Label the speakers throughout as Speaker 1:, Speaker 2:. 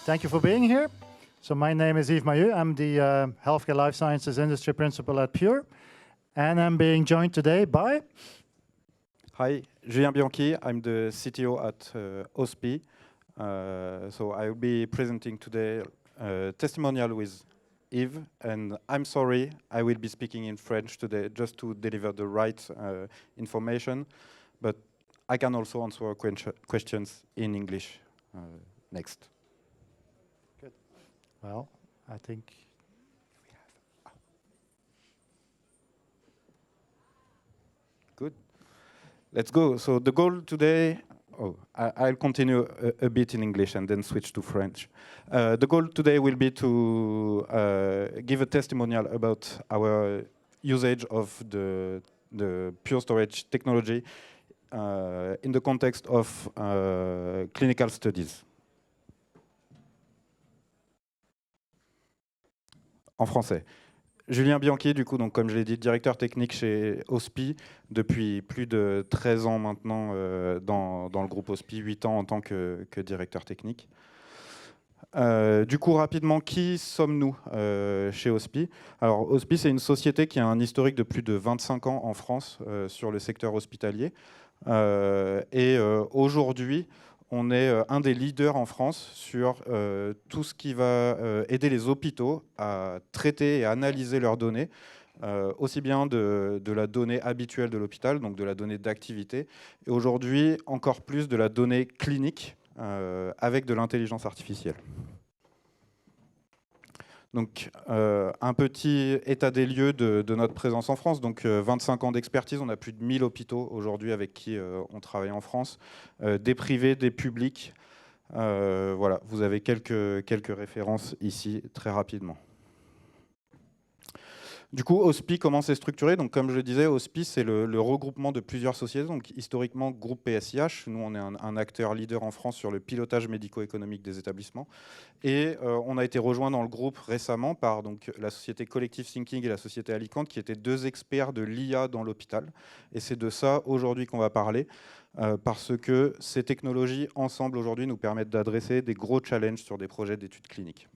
Speaker 1: Thank you for being here. So my name is Yves. I'm the Healthcare Life Sciences Industry Principal at Pure. And I'm being joined today by...
Speaker 2: Hi, Julien Bianchi. I'm the CTO at Ospi. So I will be presenting today a testimonial with Yves. And I'm sorry, I will be speaking in French today just to deliver the right information. But I can also answer questions in English next.
Speaker 1: Good. Well, I think...
Speaker 2: Good. Let's go. So the goal today, I'll continue a bit in English and then switch to French. The goal today will be to give a testimonial about our usage of the Pure Storage technology in the context of clinical studies. En français. Julien Bianchi, du coup, donc, comme je l'ai dit, directeur technique chez Ospi depuis plus de 13 ans maintenant dans le groupe Ospi, 8 ans en tant que directeur technique. Du coup, rapidement, qui sommes-nous chez Ospi? Alors, Ospi, c'est une société qui a un historique de plus de 25 ans en France sur le secteur hospitalier. Et aujourd'hui, on est un des leaders en France sur tout ce qui va aider les hôpitaux à traiter et à analyser leurs données, aussi bien de la donnée habituelle de l'hôpital, donc de la donnée d'activité, et aujourd'hui encore plus de la donnée clinique avec de l'intelligence artificielle. Donc, un petit état des lieux de notre présence en France. Donc, 25 ans d'expertise, on a plus de 1000 hôpitaux aujourd'hui avec qui on travaille en France, des privés, des publics. Voilà, vous avez quelques références ici, très rapidement. Du coup, Ospi, comment c'est structuré? Donc, comme je le disais, Ospi, c'est le regroupement de plusieurs sociétés. Donc, historiquement, groupe PSIH. Nous, on est un acteur leader en France sur le pilotage médico-économique des établissements. Et on a été rejoint dans le groupe récemment par donc, la société Collective Thinking et la société Alicante, qui étaient deux experts de l'IA dans l'hôpital. Et c'est de ça, aujourd'hui, qu'on va parler, parce que ces technologies, ensemble, aujourd'hui, nous permettent d'adresser des gros challenges sur des projets d'études cliniques.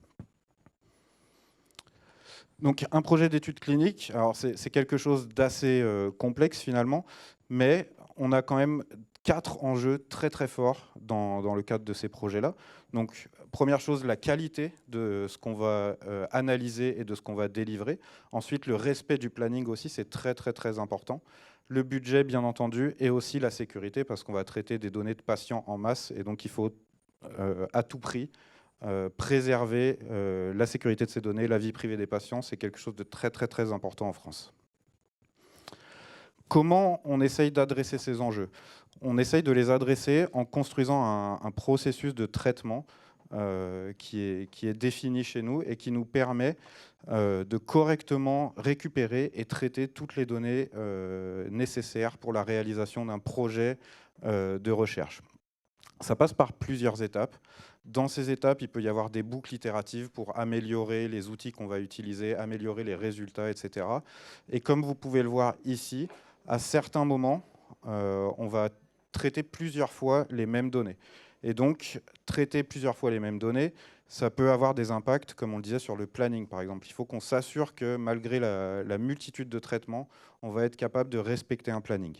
Speaker 2: Donc un projet d'études cliniques, alors c'est quelque chose d'assez complexe finalement, mais on a quand même 4 enjeux très très forts dans le cadre de ces projets-là. Donc première chose, la qualité de ce qu'on va analyser et de ce qu'on va délivrer. Ensuite, le respect du planning aussi, c'est très très très important. Le budget, bien entendu, et aussi la sécurité, parce qu'on va traiter des données de patients en masse, et donc il faut à tout prix préserver la sécurité de ces données, la vie privée des patients, c'est quelque chose de très très très important en France. Comment on essaye d'adresser ces enjeux? On essaye de les adresser en construisant un processus de traitement qui est défini chez nous et qui nous permet de correctement récupérer et traiter toutes les données nécessaires pour la réalisation d'un projet de recherche. Ça passe par plusieurs étapes. Dans ces étapes, il peut y avoir des boucles itératives pour améliorer les outils qu'on va utiliser, améliorer les résultats, etc. Et comme vous pouvez le voir ici, à certains moments, on va traiter plusieurs fois les mêmes données. Et donc, traiter plusieurs fois les mêmes données, ça peut avoir des impacts, comme on le disait, sur le planning, par exemple. Il faut qu'on s'assure que, malgré la multitude de traitements, on va être capable de respecter un planning.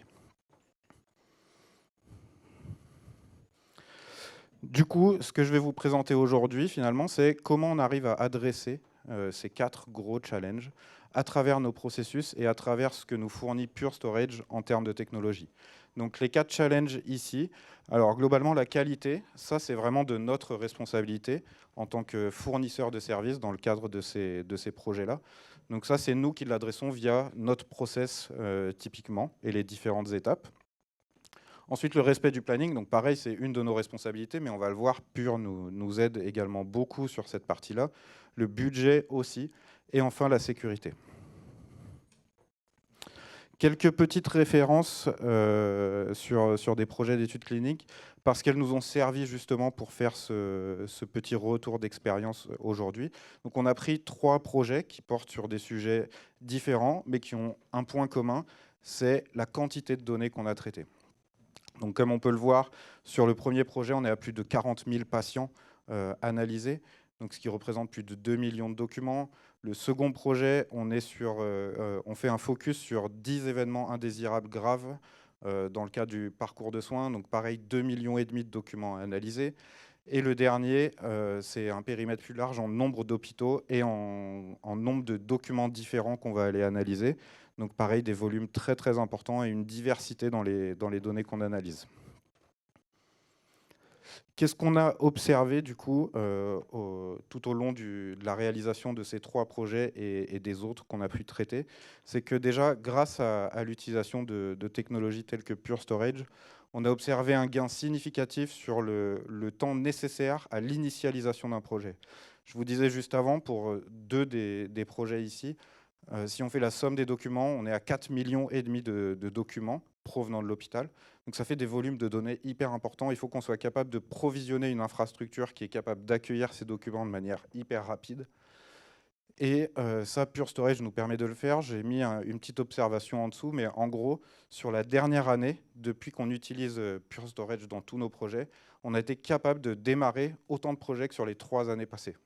Speaker 2: Du coup, ce que je vais vous présenter aujourd'hui, finalement, c'est comment on arrive à adresser ces 4 gros challenges à travers nos processus et à travers ce que nous fournit Pure Storage en termes de technologie. Donc les 4 challenges ici, alors globalement la qualité, ça c'est vraiment de notre responsabilité en tant que fournisseur de services dans le cadre de ces projets-là. Donc ça c'est nous qui l'adressons via notre process typiquement et les différentes étapes. Ensuite, le respect du planning, donc pareil, c'est une de nos responsabilités, mais on va le voir, Pure nous aide également beaucoup sur cette partie-là. Le budget aussi, et enfin la sécurité. Quelques petites références sur des projets d'études cliniques, parce qu'elles nous ont servi justement pour faire ce petit retour d'expérience aujourd'hui. Donc on a pris 3 projets qui portent sur des sujets différents, mais qui ont un point commun, c'est la quantité de données qu'on a traitées. Donc, comme on peut le voir, sur le premier projet, on est à plus de 40 000 patients analysés, donc ce qui représente plus de 2 millions de documents. Le second projet, on fait un focus sur 10 événements indésirables graves dans le cadre du parcours de soins. Donc pareil, 2,5 millions de documents analysés. Et le dernier, c'est un périmètre plus large en nombre d'hôpitaux et en nombre de documents différents qu'on va aller analyser. Donc pareil, des volumes très très importants et une diversité dans les données qu'on analyse. Qu'est-ce qu'on a observé du coup tout au long de la réalisation de ces 3 projets et des autres qu'on a pu traiter? C'est que déjà, grâce à l'utilisation de technologies telles que Pure Storage, on a observé un gain significatif sur le temps nécessaire à l'initialisation d'un projet. Je vous disais juste avant, pour 2 des projets ici, si on fait la somme des documents, on est à 4,5 millions de documents provenant de l'hôpital. Donc ça fait des volumes de données hyper importants. Il faut qu'on soit capable de provisionner une infrastructure qui est capable d'accueillir ces documents de manière hyper rapide. Et ça, Pure Storage nous permet de le faire. J'ai mis une petite observation en dessous, mais en gros, sur la dernière année, depuis qu'on utilise Pure Storage dans tous nos projets, on a été capable de démarrer autant de projets que sur les 3 années passées.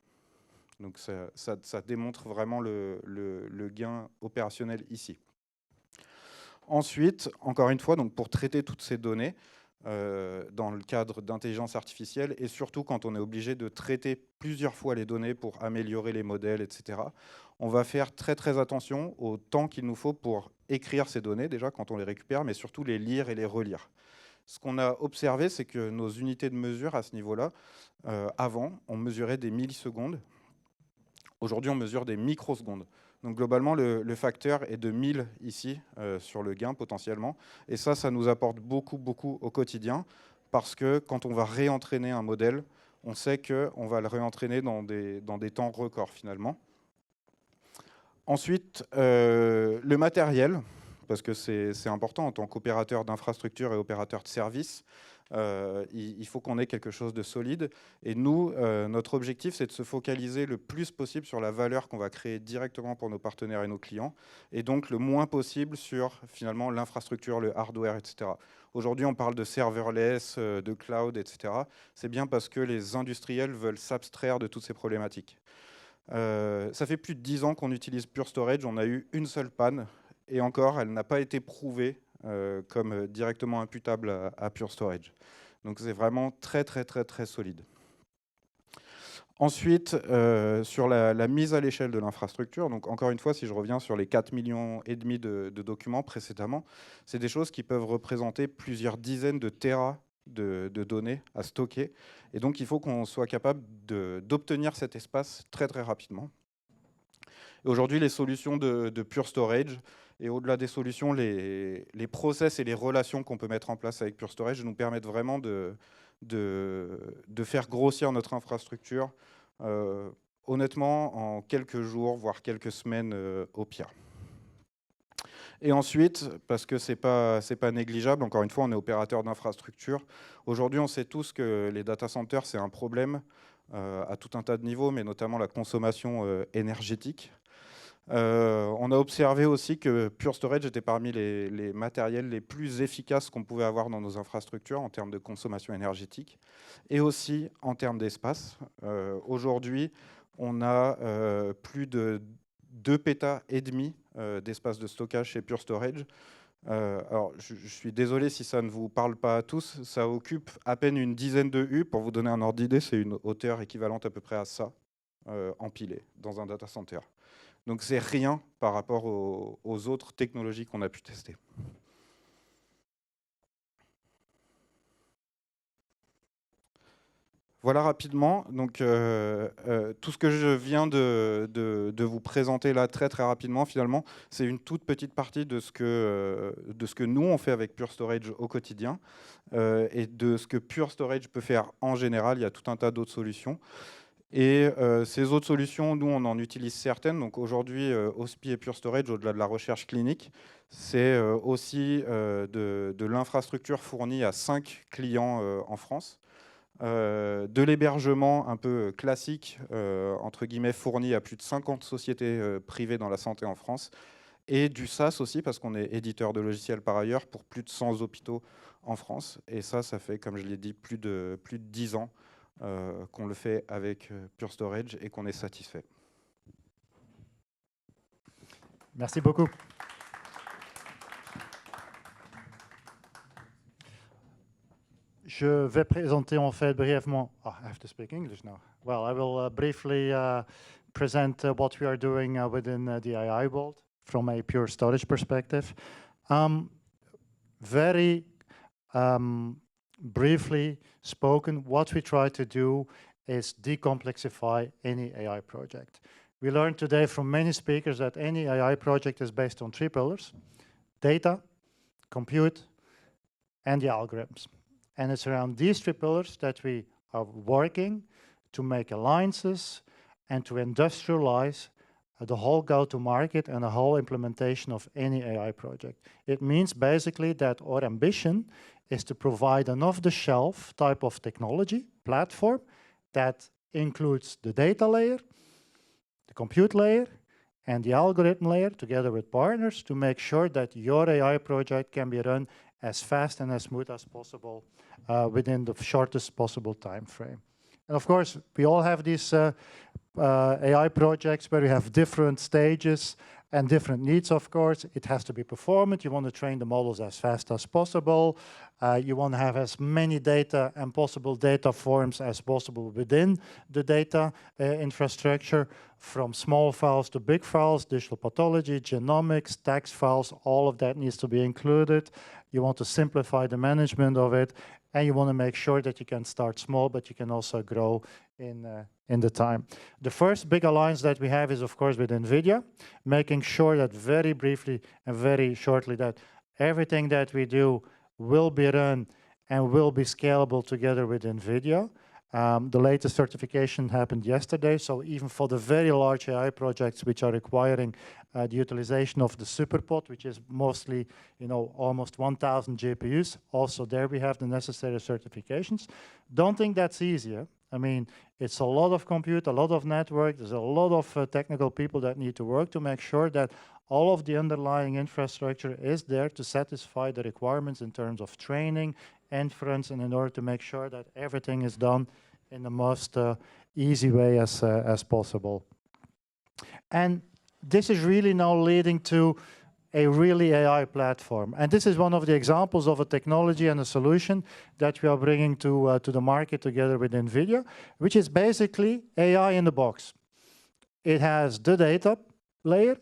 Speaker 2: Donc ça démontre vraiment le gain opérationnel ici. Ensuite, encore une fois, donc pour traiter toutes ces données, dans le cadre d'intelligence artificielle, et surtout quand on est obligé de traiter plusieurs fois les données pour améliorer les modèles, etc., on va faire très très attention au temps qu'il nous faut pour écrire ces données, déjà quand on les récupère, mais surtout les lire et les relire. Ce qu'on a observé, c'est que nos unités de mesure à ce niveau-là, avant, on mesurait des millisecondes. Aujourd'hui, on mesure des microsecondes. Donc globalement, le facteur est de 1000 ici, sur le gain potentiellement. Et ça nous apporte beaucoup, beaucoup au quotidien, parce que quand on va réentraîner un modèle, on sait qu'on va le réentraîner dans des temps records finalement. Ensuite, le matériel, parce que c'est important en tant qu'opérateur d'infrastructure et opérateur de service. Il faut qu'on ait quelque chose de solide. Et nous, notre objectif, c'est de se focaliser le plus possible sur la valeur qu'on va créer directement pour nos partenaires et nos clients, et donc le moins possible sur finalement l'infrastructure, le hardware, etc. Aujourd'hui, on parle de serverless, de cloud, etc. C'est bien parce que les industriels veulent s'abstraire de toutes ces problématiques. Ça fait plus de 10 ans qu'on utilise Pure Storage. On a eu une seule panne, et encore, elle n'a pas été prouvée comme directement imputable à Pure Storage. Donc c'est vraiment très très très très solide. Ensuite, sur la mise à l'échelle de l'infrastructure, donc encore une fois, si je reviens sur les 4,5 millions de documents précédemment, c'est des choses qui peuvent représenter plusieurs dizaines de téras de données à stocker. Et donc il faut qu'on soit capable d'obtenir cet espace très très rapidement. Aujourd'hui, les solutions de Pure Storage, et au-delà des solutions, les process et les relations qu'on peut mettre en place avec Pure Storage nous permettent vraiment de faire grossir notre infrastructure, honnêtement, en quelques jours, voire quelques semaines au pire. Et ensuite, parce que c'est pas négligeable, encore une fois, on est opérateur d'infrastructure. Aujourd'hui, on sait tous que les data centers, c'est un problème à tout un tas de niveaux, mais notamment la consommation énergétique. On a observé aussi que Pure Storage était parmi les matériels les plus efficaces qu'on pouvait avoir dans nos infrastructures en termes de consommation énergétique et aussi en termes d'espace. Aujourd'hui, on a plus de 2,5 pétas d'espace de stockage chez Pure Storage. Alors, je suis désolé si ça ne vous parle pas à tous. Ça occupe à peine une dizaine de U. Pour vous donner un ordre d'idée, c'est une hauteur équivalente à peu près à ça, empilée dans un data center. Donc c'est rien par rapport aux autres technologies qu'on a pu tester. Voilà rapidement, donc tout ce que je viens de vous présenter là très très rapidement, finalement, c'est une toute petite partie de ce que nous on fait avec Pure Storage au quotidien et de ce que Pure Storage peut faire en général. Il y a tout un tas d'autres solutions. Et ces autres solutions, nous, on en utilise certaines. Donc aujourd'hui, Ospi et Pure Storage, au-delà de la recherche clinique, c'est aussi de l'infrastructure fournie à 5 clients en France, de l'hébergement un peu classique, entre guillemets, fourni à plus de 50 sociétés privées dans la santé en France, et du SaaS aussi, parce qu'on est éditeur de logiciels par ailleurs, pour plus de 100 hôpitaux en France. Et ça fait, comme je l'ai dit, plus de 10 ans qu'on le fait avec Pure Storage et qu'on est satisfait.
Speaker 1: Merci beaucoup. Je vais présenter en fait brièvement. Oh, I have to speak English now. Well, I will briefly present what we are doing within the AI world from a pure storage perspective. Very briefly spoken, what we try to do is decomplexify any AI project. We learned today from many speakers that any AI project is based on 3 pillars: data, compute, and the algorithms. And it's around these 3 pillars that we are working to make alliances and to industrialize the whole go-to-market and the whole implementation of any AI project. It means basically that our ambition is to provide an off-the-shelf type of technology platform that includes the data layer, the compute layer, and the algorithm layer together with partners to make sure that your AI project can be run as fast and as smooth as possible within the shortest possible time frame. And of course, we all have these AI projects where we have different stages and different needs, of course. It has to be performant. You want to train the models as fast as possible. You want to have as many data and possible data forms as possible within the data infrastructure, from small files to big files, digital pathology, genomics, text files, all of that needs to be included. You want to simplify the management of it, and you want to make sure that you can start small, but you can also grow in the time. The first big alliance that we have is, of course, with NVIDIA, making sure that very briefly and very shortly that everything that we do will be run and will be scalable together with NVIDIA. The latest certification happened yesterday, so even for the very large AI projects which are requiring the utilization of the SuperPod, which is mostly, almost 1,000 GPUs, also there we have the necessary certifications. Don't think that's easier. I mean, it's a lot of compute, a lot of network, there's a lot of technical people that need to work to make sure that all of the underlying infrastructure is there to satisfy the requirements in terms of training, inference, and in order to make sure that everything is done in the most easy way as possible. And this is really now leading to a really AI platform. And this is one of the examples of a technology and a solution that we are bringing to the market together with NVIDIA, which is basically AI in the box. It has the data layer,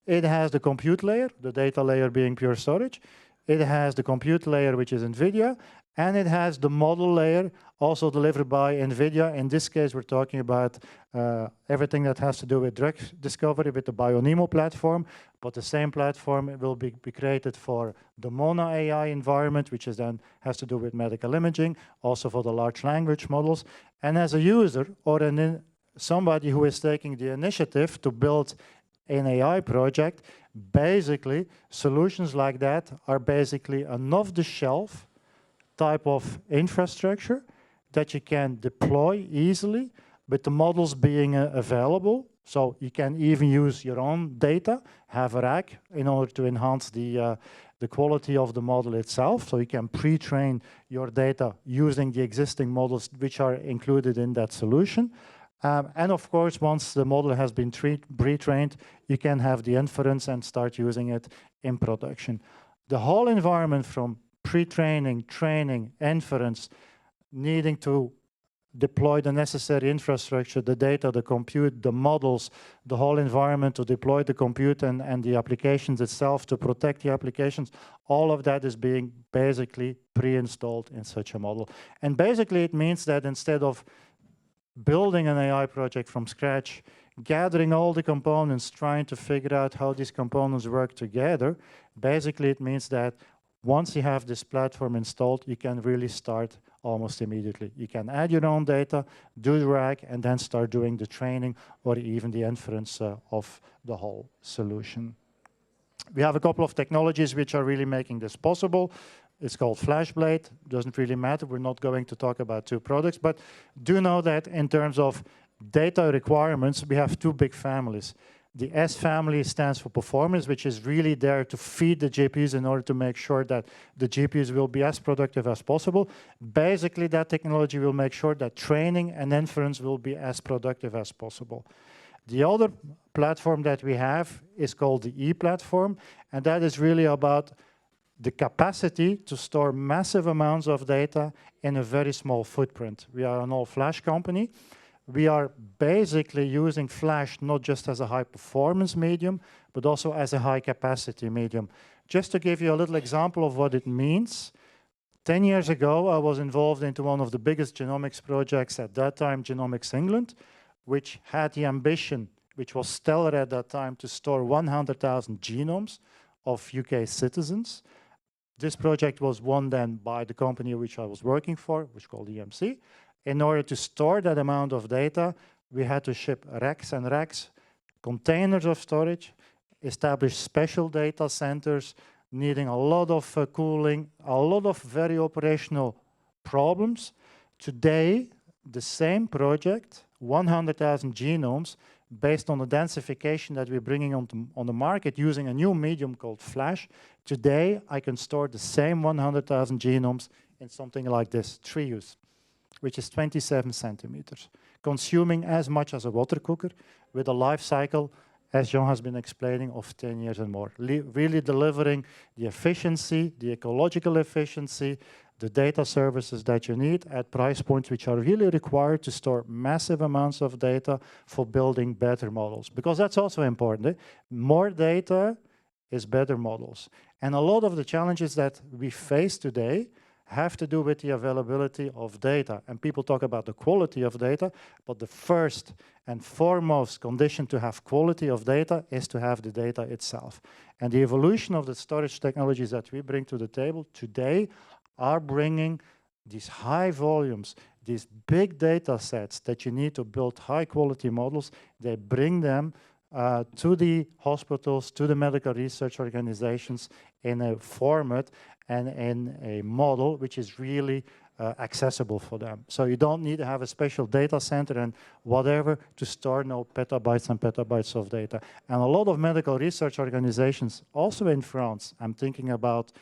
Speaker 1: it has the compute layer, the data layer being Pure Storage, it has the compute layer, which is NVIDIA, and it has the model layer, also delivered by NVIDIA. In this case, we're talking about everything that has to do with drug discovery with the BioNeMo platform, but the same platform will be created for the Mona AI environment, which is then has to do with medical imaging, also for the large language models. And as a user or somebody who is taking the initiative to build an AI project, basically solutions like that are basically an off-the-shelf type of infrastructure that you can deploy easily with the models being available. So you can even use your own data, have a rack in order to enhance the quality of the model itself. So you can pre-train your data using the existing models which are included in that solution. And of course, once the model has been pre-trained, you can have the inference and start using it in production. The whole environment from pre-training, training, inference, needing to deploy the necessary infrastructure, the data, the compute, the models, the whole environment to deploy the compute and the applications itself to protect the applications, all of that is being basically pre-installed in such a model. And basically it means that instead of building an AI project from scratch, gathering all the components, trying to figure out how these components work together, basically it means that once you have this platform installed, you can really start almost immediately. You can add your own data, do the rack, and then start doing the training or even the inference of the whole solution. We have a couple of technologies which are really making this possible. It's called FlashBlade. Doesn't really matter. We're not going to talk about 2 products, but do know that in terms of data requirements, we have 2 big families. The S family stands for performance, which is really there to feed the GPUs in order to make sure that the GPUs will be as productive as possible. Basically, that technology will make sure that training and inference will be as productive as possible. The other platform that we have is called the E platform, and that is really about the capacity to store massive amounts of data in a very small footprint. We are an all-flash company. We are basically using flash not just as a high-performance medium, but also as a high-capacity medium. Just to give you a little example of what it means, 10 years ago, I was involved into one of the biggest genomics projects at that time, Genomics England, which had the ambition, which was stellar at that time, to store 100,000 genomes of UK citizens. This project was won then by the company which I was working for, which is called EMC. In order to store that amount of data, we had to ship racks and racks, containers of storage, establish special data centers, needing a lot of cooling, a lot of very operational problems. Today, the same project, 100,000 genomes, based on the densification that we're bringing on the market using a new medium called flash. Today, I can store the same 100,000 genomes in something like this, Trius, which is 27 centimeters, consuming as much as a water cooker with a life cycle, as Jean has been explaining, of 10 years and more. Really delivering the efficiency, the ecological efficiency, the data services that you need at price points which are really required to store massive amounts of data for building better models. Because that's also important. Eh? More data is better models. And a lot of the challenges that we face today have to do with the availability of data. And people talk about the quality of data, but the first and foremost condition to have quality of data is to have the data itself. And the evolution of the storage technologies that we bring to the table today are bringing these high volumes, these big data sets that you need to build high quality models. They bring them to the hospitals, to the medical research organizations in a format and in a model which is really accessible for them. So you don't need to have a special data center and whatever to store no petabytes and petabytes of data. And a lot of medical research organizations, also in France, I'm thinking about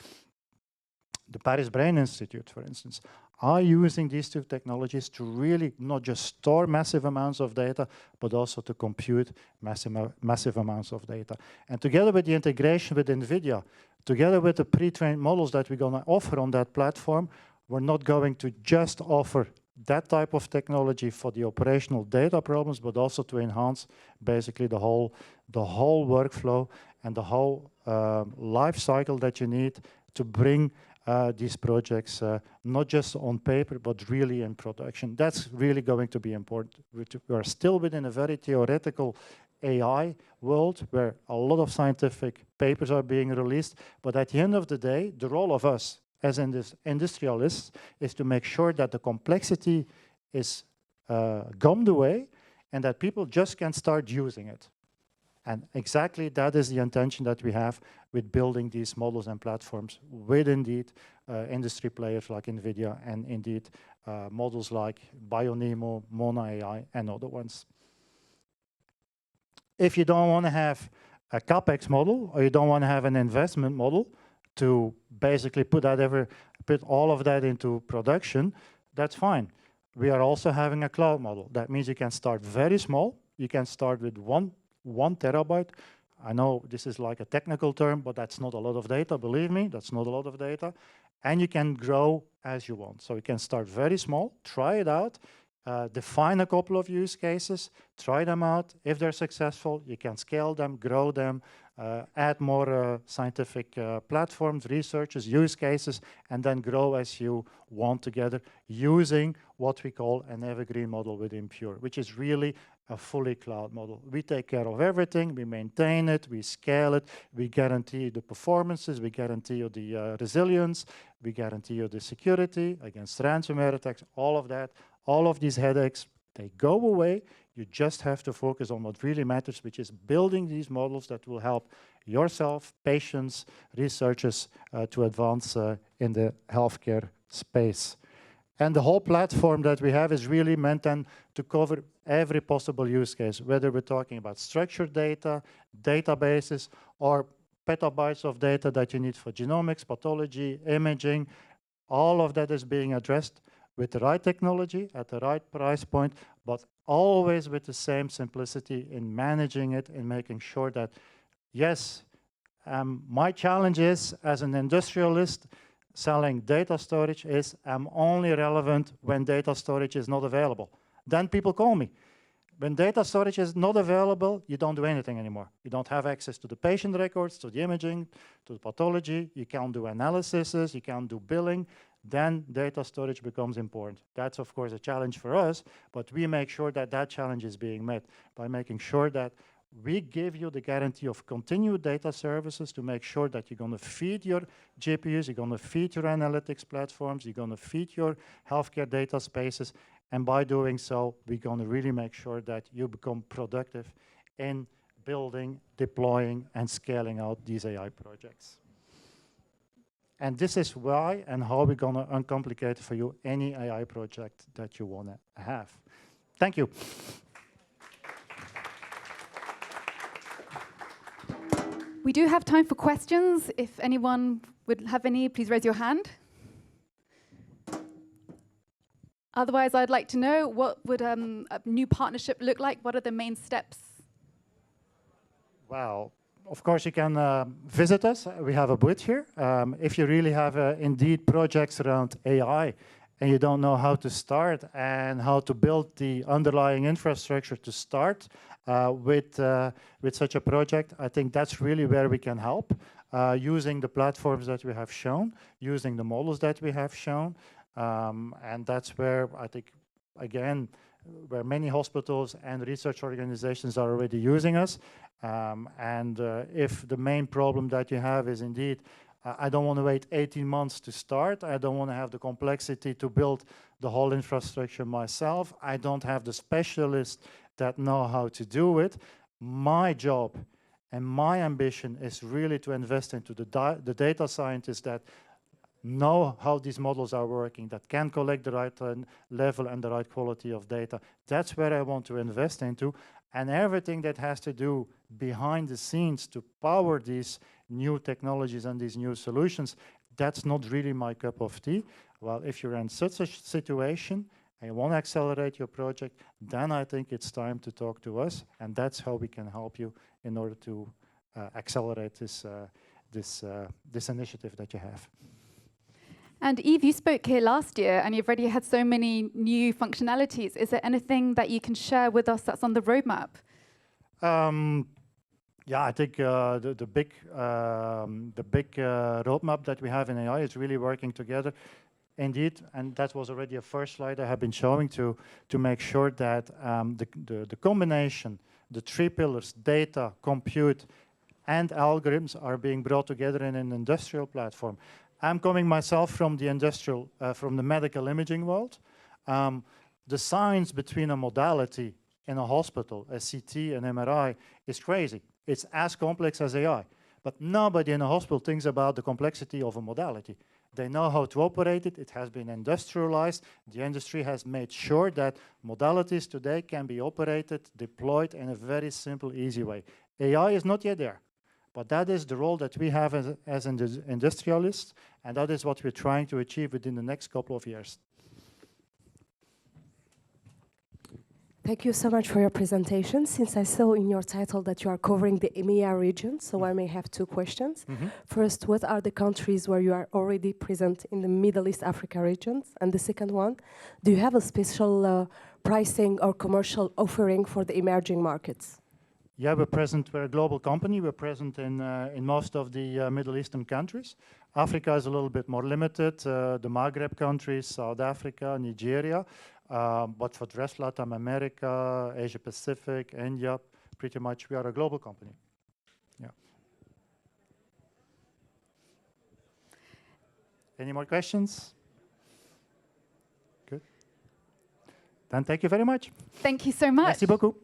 Speaker 1: the Paris Brain Institute, for instance, are using these two technologies to really not just store massive amounts of data, but also to compute massive amounts of data. And together with the integration with NVIDIA, together with the pre-trained models that we're going to offer on that platform, we're not going to just offer that type of technology for the operational data problems, but also to enhance basically the whole workflow and the whole life cycle that you need to bring these projects not just on paper, but really in production. That's really going to be important. We are still within a very theoretical AI world where a lot of scientific papers are being released, but at the end of the day, the role of us as industrialists is to make sure that the complexity is gummed away and that people just can start using it. And exactly that is the intention that we have with building these models and platforms with indeed industry players like NVIDIA and indeed models like BioNemo, Mona AI and other ones. If you don't want to have a CapEx model or you don't want to have an investment model to basically put all of that into production, that's fine. We are also having a cloud model. That means you can start very small. You can start with one terabyte. I know this is like a technical term, but that's not a lot of data, believe me, that's not a lot of data. And you can grow as you want. So you can start very small, try it out, define a couple of use cases, try them out. If they're successful, you can scale them, grow them, add more scientific platforms, researches, use cases, and then grow as you want together using what we call an evergreen model within Pure, which is really a fully cloud model. We take care of everything, we maintain it, we scale it, we guarantee the performances, we guarantee you the resilience, we guarantee you the security against ransomware attacks, all of that. All of these headaches, they go away. You just have to focus on what really matters, which is building these models that will help yourself, patients, researchers to advance in the healthcare space. And the whole platform that we have is really meant then to cover every possible use case, whether we're talking about structured data, databases, or petabytes of data that you need for genomics, pathology, imaging. All of that is being addressed with the right technology at the right price point, but always with the same simplicity in managing it and making sure that, yes, my challenge is, as an industrialist, selling data storage is I'm only relevant when data storage is not available. Then people call me. When data storage is not available, you don't do anything anymore. You don't have access to the patient records, to the imaging, to the pathology. You can't do analyses, you can't do billing. Then data storage becomes important. That's, of course, a challenge for us, but we make sure that that challenge is being met by making sure that we give you the guarantee of continued data services to make sure that you're going to feed your GPUs, you're going to feed your analytics platforms, you're going to feed your healthcare data spaces, and by doing so, we're going to really make sure that you become productive in building, deploying, and scaling out these AI projects. And this is why and how we're going to uncomplicate for you any AI project that you want to have. Thank you.
Speaker 3: We do have time for questions. If anyone would have any, please raise your hand. Otherwise, I'd like to know, what would a new partnership look like? What are the main steps?
Speaker 1: Well, of course, you can visit us. We have a booth here. If you really have indeed projects around AI and you don't know how to start and how to build the underlying infrastructure to start with such a project, I think that's really where we can help, using the platforms that we have shown, using the models that we have shown. And that's where I think, again, where many hospitals and research organizations are already using us. If the main problem that you have is indeed, I don't want to wait 18 months to start. I don't want to have the complexity to build the whole infrastructure myself. I don't have the specialists that know how to do it. My job and my ambition is really to invest into the data scientists that know how these models are working, that can collect the right level and the right quality of data. That's where I want to invest into. And everything that has to do behind the scenes to power these new technologies and these new solutions, that's not really my cup of tea. Well, if you're in such a situation and you want to accelerate your project, then I think it's time to talk to us. And that's how we can help you in order to accelerate this initiative that you have.
Speaker 3: And Yves, you spoke here last year and you've already had so many new functionalities. Is there anything that you can share with us that's on the roadmap?
Speaker 1: Yeah, I think the big roadmap that we have in AI is really working together. Indeed, and that was already a first slide I have been showing to make sure that the combination, the three pillars, data, compute, and algorithms are being brought together in an industrial platform. I'm coming myself from the industrial, from the medical imaging world. The science between a modality in a hospital, a CT, an MRI, is crazy. It's as complex as AI. But nobody in a hospital thinks about the complexity of a modality. They know how to operate it. It has been industrialized. The industry has made sure that modalities today can be operated, deployed in a very simple, easy way. AI is not yet there. But that is the role that we have as industrialists, and that is what we're trying to achieve within the next couple of years.
Speaker 4: Thank you so much for your presentation. Since I saw in your title that you are covering the EMEA region, so I may have two questions. First, what are the countries where you are already present in the Middle East, Africa regions? And the second one, do you have a special pricing or commercial offering for the emerging markets?
Speaker 1: Yeah, we're a global company. We're present in most of the Middle Eastern countries. Africa is a little bit more limited, the Maghreb countries, South Africa, Nigeria. But for the rest, Latin America, Asia Pacific, India, pretty much we are a global company. Yeah. Any more questions? Good. Then thank you very much.
Speaker 3: Thank you so much.
Speaker 1: Merci beaucoup.